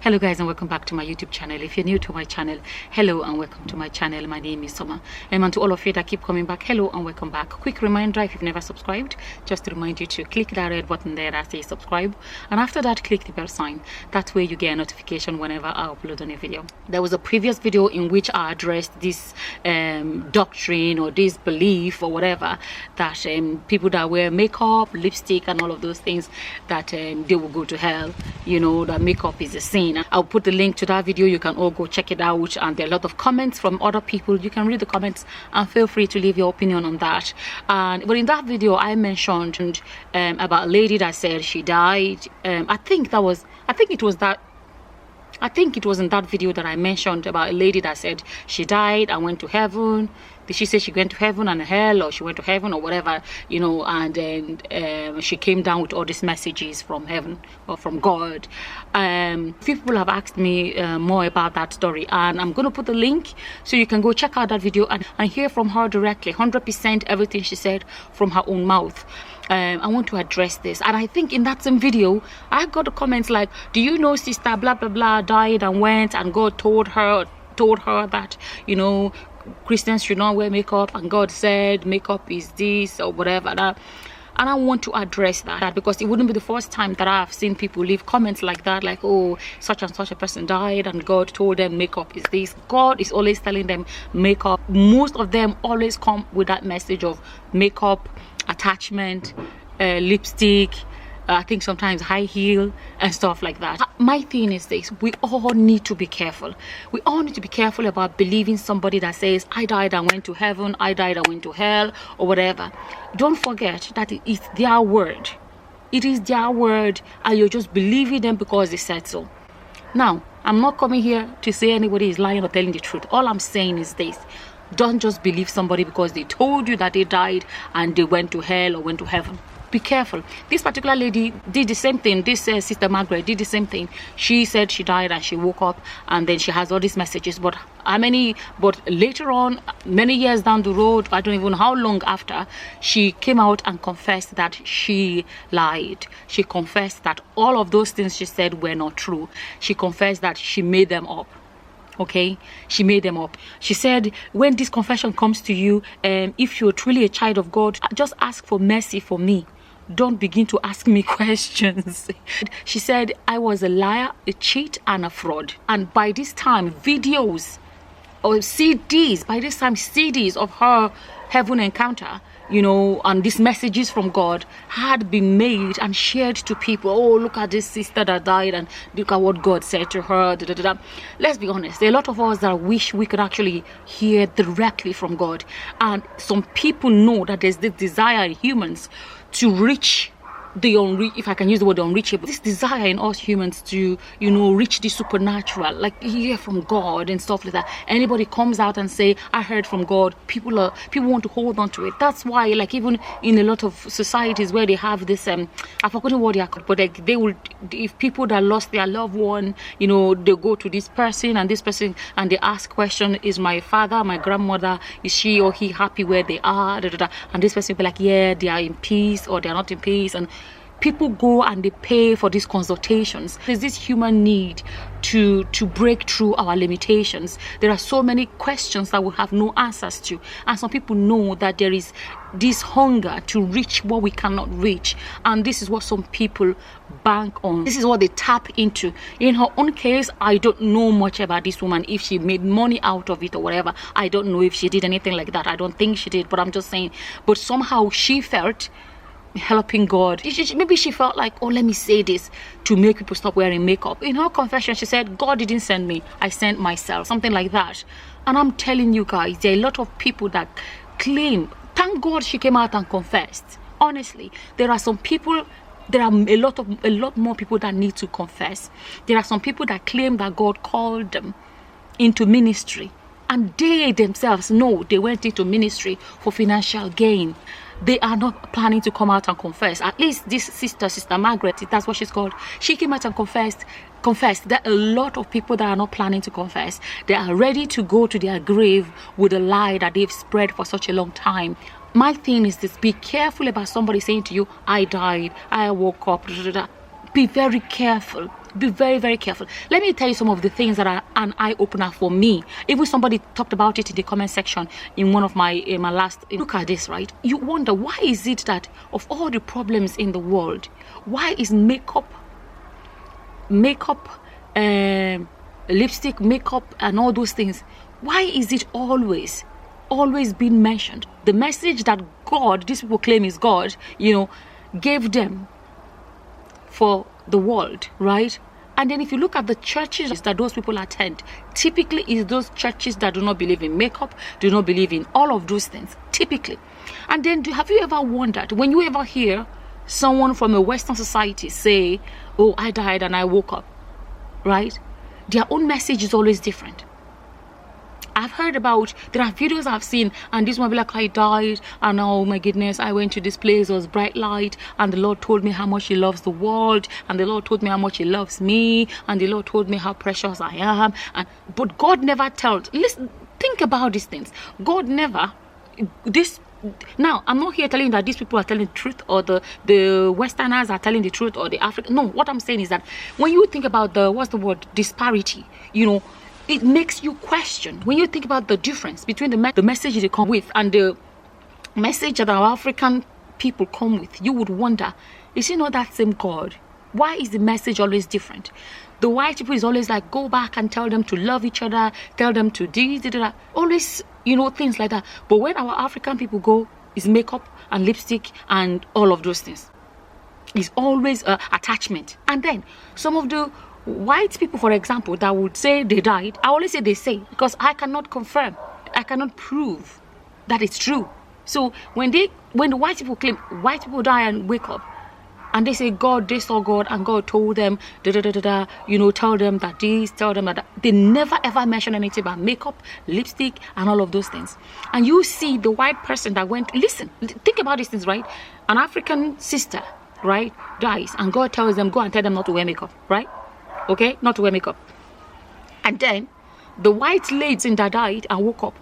Hello guys, and welcome back to my YouTube channel. If you're new to my channel, hello and welcome to my channel. My name is Summer, and to all of you that keep coming back, hello and welcome back. Quick reminder, if you've never subscribed, just to remind you to click that red button there that says subscribe, and after that click the bell sign. That way you get a notification whenever I upload a new video. There was a previous video in which I addressed this doctrine or this belief or whatever that people that wear makeup, lipstick and all of those things, that they will go to hell. You know, that makeup is a sin. I'll put the link to that video. You can all go check it out, and there are a lot of comments from other people. You can read the comments and feel free to leave your opinion on that. But in that video I mentioned about a lady that said she died. I think it was in that video that I mentioned about a lady that said she died and went to heaven. Did she say she went to heaven and hell, or she went to heaven or whatever, you know, and then she came down with all these messages from heaven or from God. People have asked me more about that story, and I'm going to put the link so you can go check out that video and hear from her directly, 100% everything she said from her own mouth. I want to address this, and I think in that same video I got the comments like, do you know sister blah blah blah died and went, and God told her that, you know, Christians should not wear makeup, and God said makeup is this or whatever that. And I want to address that because it wouldn't be the first time that I've seen people leave comments like that, like, oh, such and such a person died and God told them makeup is this. God is always telling them makeup. Most of them always come with that message of makeup, attachment, lipstick, I think sometimes high heel and stuff like that. My thing is this: we all need to be careful. We all need to be careful about believing somebody that says, I died and went to heaven, I died and went to hell, or whatever. Don't forget that it is their word. It is their word, and you're just believing them because they said so. Now, I'm not coming here to say anybody is lying or telling the truth. All I'm saying is this: don't just believe somebody because they told you that they died and they went to hell or went to heaven. Be careful. This particular lady did the same thing. This sister Margret did the same thing. She said she died and she woke up, and then she has all these messages. But later on, many years down the road, I don't even know how long after, she came out and confessed that she lied. She confessed that all of those things she said were not true. She confessed that she made them up. Okay, she made them up. She said, when this confession comes to you, if you're truly a child of God, just ask for mercy for me. Don't begin to ask me questions. She said, I was a liar, a cheat and a fraud. And by this time, videos or CDs of her heaven encounter, you know, and these messages from God had been made and shared to people. Oh, look at this sister that died, and look at what God said to her. Da, da, da, da. Let's be honest, there are a lot of us that wish we could actually hear directly from God. And some people know that there's this desire in humans to reach the if I can use the word unreachable, this desire in us humans to, you know, reach the supernatural, like hear from God and stuff like that. Anybody comes out and say, I heard from God, people want to hold on to it. That's why, like, even in a lot of societies where they have this I've forgotten what they are called, but like, they will, if people that lost their loved one, you know, they go to this person and they ask question, is my father, my grandmother, is she or he happy where they are, da, da, da. And this person will be like, yeah, they are in peace or they are not in peace. And people go and they pay for these consultations. There's this human need to break through our limitations. There are so many questions that we have no answers to, and some people know that there is this hunger to reach what we cannot reach, and this is what some people bank on. This is what they tap into. In her own case, I don't know much about this woman, if she made money out of it or whatever. I don't know if she did anything like that. I don't think she did, but I'm just saying. But somehow she felt helping God. Maybe she felt like, oh, let me say this to make people stop wearing makeup. In her confession, she said, God didn't send me, I sent myself, something like that. And I'm telling you guys, there are a lot of people that claim, thank God she came out and confessed. Honestly, there are some people, there are a lot more people that need to confess. There are some people that claim that God called them into ministry, and they themselves know they went into ministry for financial gain. They are not planning to come out and confess. At least this sister Margret, that's what she's called, she came out and confessed. There are a lot of people that are not planning to confess. They are ready to go to their grave with a lie that they've spread for such a long time. My thing is this: be careful about somebody saying to you, I died, I woke up. Be very careful. Be very, very careful. Let me tell you some of the things that are an eye-opener for me. Even somebody talked about it in the comment section in one of my last. Look at this, right? You wonder, why is it that of all the problems in the world, why is makeup, lipstick, makeup, and all those things, why is it always being mentioned? The message that God, these people claim is God, gave them for the world, right? And then if you look at the churches that those people attend, typically is those churches that do not believe in makeup, do not believe in all of those things, typically. And then have you ever wondered, when you ever hear someone from a Western society say, oh, I died and I woke up, right? Their own message is always different. I've heard about, there are videos I've seen, and this one be like, I died, and oh my goodness, I went to this place, it was bright light, and the Lord told me how much He loves the world, and the Lord told me how much He loves me, and the Lord told me how precious I am. But God never tells. Listen, think about these things. God never, now, I'm not here telling you that these people are telling the truth, or the Westerners are telling the truth, or the African. No, what I'm saying is that when you think about disparity, it makes you question. When you think about the difference between the message they come with and the message that our African people come with, you would wonder, is it not that same God? Why is the message always different? The white people is always like, go back and tell them to love each other, tell them to do that, always, things like that. But when our African people go, it's makeup and lipstick and all of those things. It's always attachment. And then some of the white people, for example, that would say they died, I always say they say, because I cannot confirm, I cannot prove that it's true. So when the white people claim white people die and wake up, and they say God, they saw God, and God told them, tell them that this, tell them that. They never ever mention anything about makeup, lipstick, and all of those things. And you see the white person that went, listen, think about these things, right? An African sister, right, dies, and God tells them, go and tell them not to wear makeup, right? Okay, not to wear makeup. And then the white lady that died and woke up,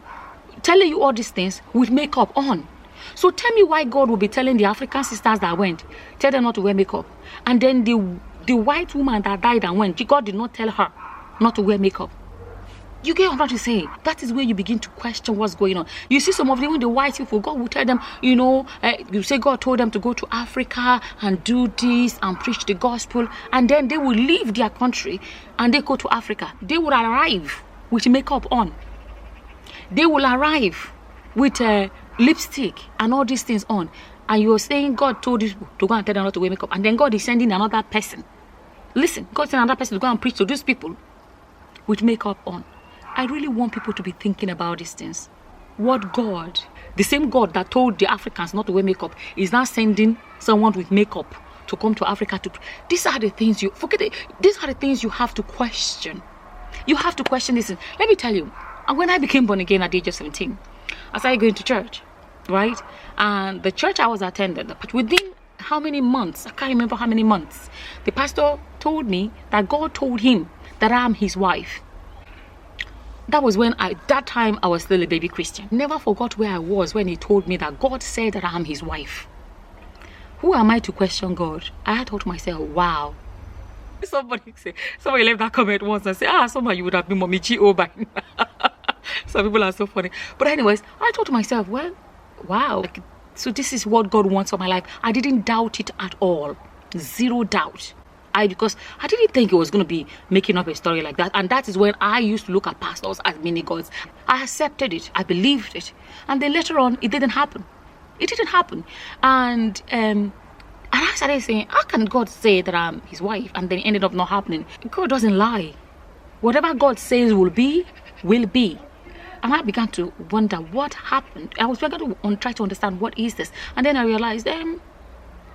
telling you all these things with makeup on. So tell me why God will be telling the African sisters that went, tell them not to wear makeup. And then the white woman that died and went, God did not tell her not to wear makeup. You get what I'm trying to say? That is where you begin to question what's going on. You see some of them, the white people, God will tell them, you say God told them to go to Africa and do this and preach the gospel. And then they will leave their country and they go to Africa. They will arrive with makeup on. They will arrive with lipstick and all these things on. And you're saying God told you to go and tell them not to wear makeup. And then God is sending another person. Listen, God sent another person to go and preach to these people with makeup on. I really want people to be thinking about these things. What God, the same God that told the Africans not to wear makeup, is now sending someone with makeup to come to Africa to. These are the things these are the things you have to question. You have to question this. Let me tell you, when I became born again at the age of 17, I started going to church, right? And the church I was attending, but within how many months, I can't remember how many months, the pastor told me that God told him that I'm his wife. That was when that time I was still a baby Christian. Never forgot where I was when he told me that God said that I'm his wife. Who am I to question God? I had thought to myself, wow. Somebody left that comment once and said, somebody you would have been Mommy G.O. by now. Some people are so funny. But anyways, I thought to myself, well, wow. So this is what God wants for my life. I didn't doubt it at all. Zero doubt. Because I didn't think it was going to be making up a story like that. And that is when I used to look at pastors as mini gods. I accepted it. I believed it. And then later on, it didn't happen. It didn't happen. And I started saying, how can God say that I'm his wife? And then it ended up not happening. God doesn't lie. Whatever God says will be, will be. And I began to wonder what happened. I was beginning to try to understand what is this. And then I realized,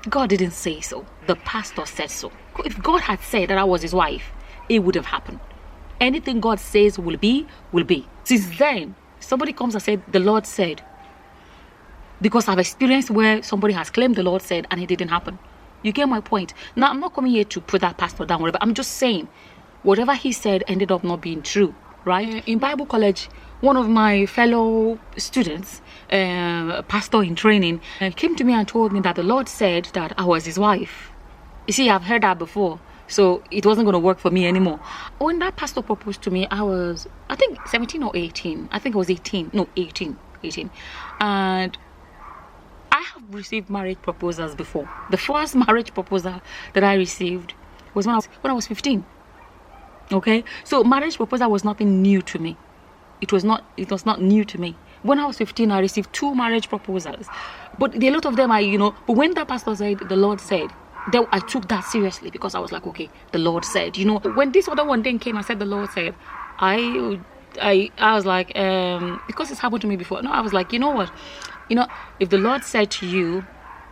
God didn't say so. The pastor said so. If God had said that I was his wife, it would have happened. Anything God says will be, will be. Since then, somebody comes and said, the Lord said. Because I've experienced where somebody has claimed the Lord said and it didn't happen. You get my point? Now, I'm not coming here to put that pastor down, whatever. I'm just saying, whatever he said ended up not being true, right? In Bible college, one of my fellow students, pastor in training, came to me and told me that the Lord said that I was his wife. You see, I've heard that before. So it wasn't going to work for me anymore. When that pastor proposed to me, I was, I think 17 or 18. I think I was 18. No, 18. And I have received marriage proposals before. The first marriage proposal that I received was when I was 15. Okay? So marriage proposal was nothing new to me. It was not new to me. When I was 15, I received 2 marriage proposals. But a lot of them but when that pastor said, the Lord said, then I took that seriously, because I was like, okay, the Lord said. When this other one then came and said, the Lord said, I was like, because it's happened to me before. No, I was like, you know what? If the Lord said to you,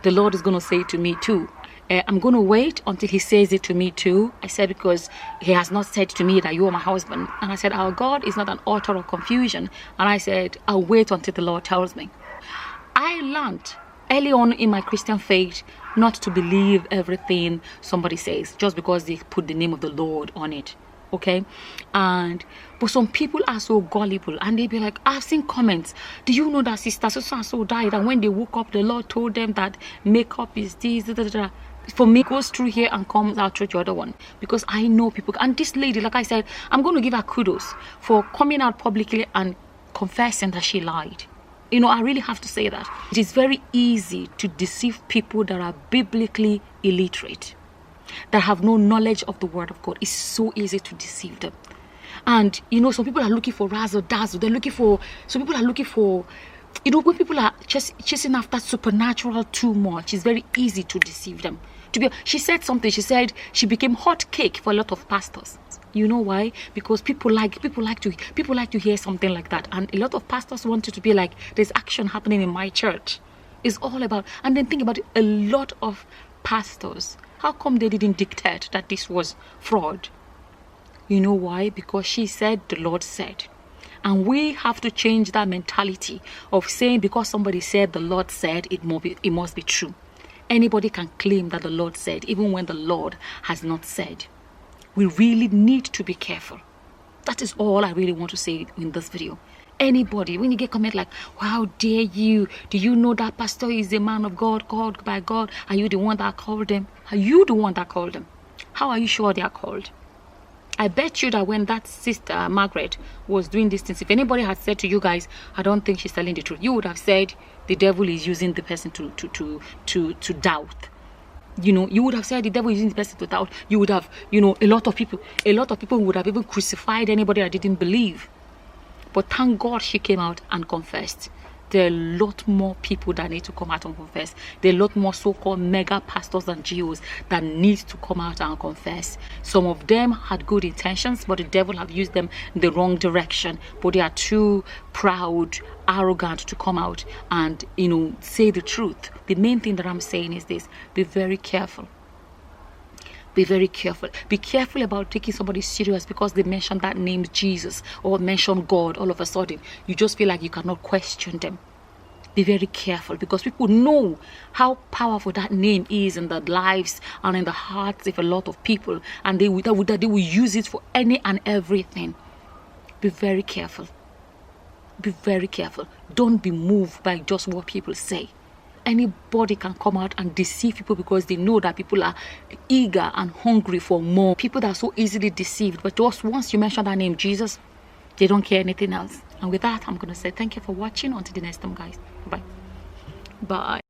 the Lord is going to say it to me too. I'm going to wait until he says it to me too. I said, because he has not said to me that you are my husband. And I said, our God is not an author of confusion. And I said, I'll wait until the Lord tells me. I learned early on in my Christian faith not to believe everything somebody says just because they put the name of the Lord on it. Okay? But some people are so gullible, and they be like, I've seen comments, do you know that sister so and so died, and when they woke up, the Lord told them that makeup is this, da, da, da. For me, it goes through here and comes out through the other one, because I know people. And this lady, like I said, I'm going to give her kudos for coming out publicly and confessing that she lied. I really have to say that. It is very easy to deceive people that are biblically illiterate, that have no knowledge of the word of God. It's so easy to deceive them. And some people are looking for razzle dazzle. Some people are looking for, when people are just chasing after supernatural too much, it's very easy to deceive them. She said something. She said she became hot cake for a lot of pastors. You know why? Because people like to hear something like that, and a lot of pastors want it to be like, there's action happening in my church. It's all about. And then think about it, a lot of pastors, how come they didn't dictate that this was fraud? You know why? Because she said, the Lord said. And we have to change that mentality of saying, because somebody said the Lord said, it must be true. Anybody can claim that the Lord said, even when the Lord has not said. We really need to be careful. That is all I really want to say in this video. Anybody, when you get comment like, how dare you? Do you know that pastor is a man of God, called by God? Are you the one that called them? Are you the one that called them? How are you sure they are called? I bet you that when that sister, Margret, was doing these things, if anybody had said to you guys, I don't think she's telling the truth, you would have said the devil is using the person to doubt. You would have said the devil is using the person to doubt. You would have, a lot of people would have even crucified anybody that didn't believe. But thank God she came out and confessed. There are a lot more people that need to come out and confess. There are a lot more so-called mega pastors and GOs that need to come out and confess. Some of them had good intentions, but the devil have used them in the wrong direction. But they are too proud, arrogant to come out and, say the truth. The main thing that I'm saying is this: be very careful. Be very careful. Be careful about taking somebody serious because they mentioned that name Jesus or mentioned God. All of a sudden, you just feel like you cannot question them. Be very careful, because people know how powerful that name is in the lives and in the hearts of a lot of people, and they will use it for any and everything. Be very careful. Be very careful. Don't be moved by just what people say. Anybody can come out and deceive people because they know that people are eager and hungry for more. People that are so easily deceived, but just once you mention that name Jesus, they don't care anything else. And with that, I'm going to say thank you for watching. Until the next time, guys. Bye. Bye.